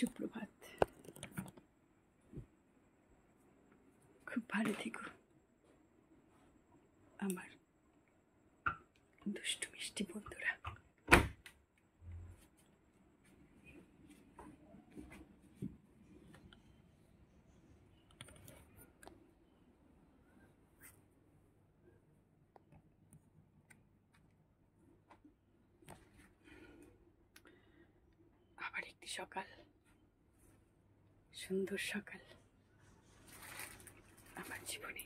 সুপ্রভাত। খুব ভালো থেকো আমার দুষ্টু মিষ্টি বন্ধুরা। আবার একটি সকাল, সুন্দর সকাল আমার জীবনে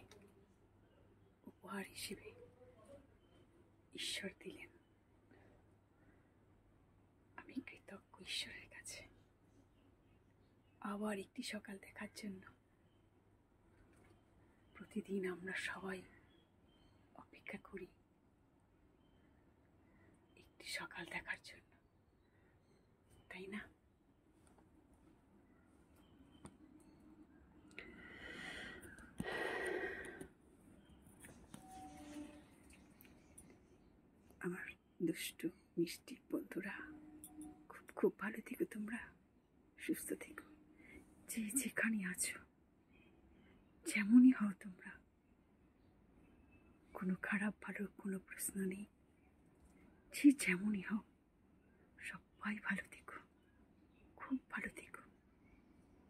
উপহার হিসেবে ঈশ্বর দিলেন। আমি কৃতজ্ঞ ঈশ্বরের কাছে আবার একটি সকাল দেখার জন্য। প্রতিদিন আমরা সবাই অপেক্ষা করি একটি সকাল দেখার জন্য, তাই না? আমার দুষ্টু মিষ্টি বন্ধুরা, খুব খুব ভালো থেকো তোমরা, সুস্থ থেকো। যে যেখানে আছো, যেমনই হও তোমরা, কোনো খারাপ ভালো কোনো প্রশ্ন নেই। যে যেমনই হও, সবাই ভালো থেকো, খুব ভালো থেকো।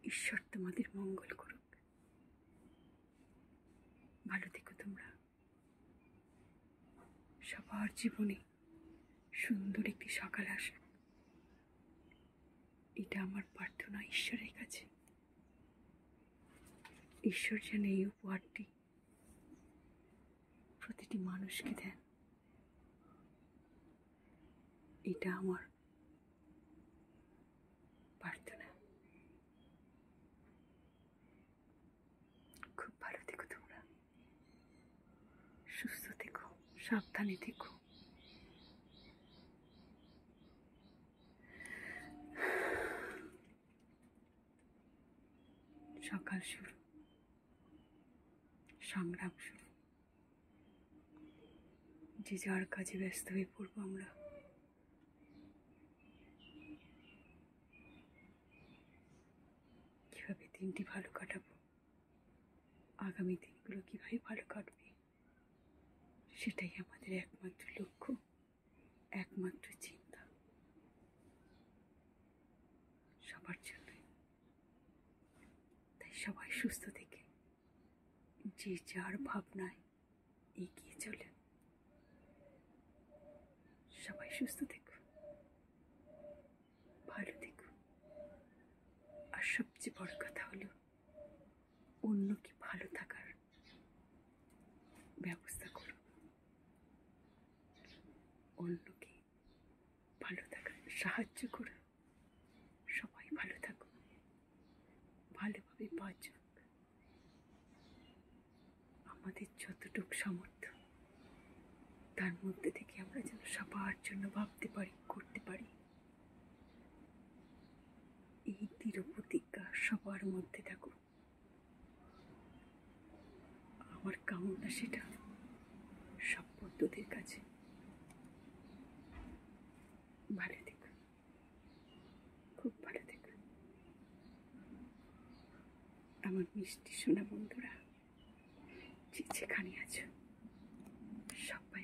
ঈশ্বর তোমাদের মঙ্গল করুক। ভালো থেকো তোমরা। সবার জীবনে সুন্দর একটি সকাল আসুক, এটা আমার প্রার্থনা ঈশ্বরের কাছে। ঈশ্বর যেন এই উপহারটি প্রতিটি মানুষকে দেন, এটা আমার প্রার্থনা। খুব ভালো থেকো তোমরা, সুস্থ থেকো, সাবধানে থেকো। সকাল শুরু, সংগ্রাম শুরু। যে যার কাজে ব্যস্ত হয়ে পড়বো আমরা। কিভাবে দিনটি ভালো কাটাবো, আগামী দিনগুলো কিভাবে ভালো কাটবে, সেটাই আমাদের একমাত্র লক্ষ্য, একমাত্র চিন্তা সবার জন্য। তাই সবাই সুস্থ থেকে যে যার ভাবনায় এগিয়ে চলে। সবাই সুস্থ থেকো, ভালো থেকো। আর সবচেয়ে বড় কথা হলো, অন্যকে ভালো থাকার ব্যবস্থা করো, অন্যকে ভালো থাকার সাহায্য করো। সবাই ভালো থাকো, ভালোভাবে বাঁচো। আমাদের যতটুকু সামর্থ্য, তার মধ্যে থেকে আমরা যেন সবার জন্য ভাবতে পারি, করতে পারি। এই দৃঢ় প্রতিজ্ঞা সবার মধ্যে থাকুক। আমার কামনা সেটা সব বন্ধুদের কাছে। ভালো থেকো, খুব ভালো থেকো আমার মিষ্টি সোনা বন্ধুরা। যে যেখানে আছো, সবাই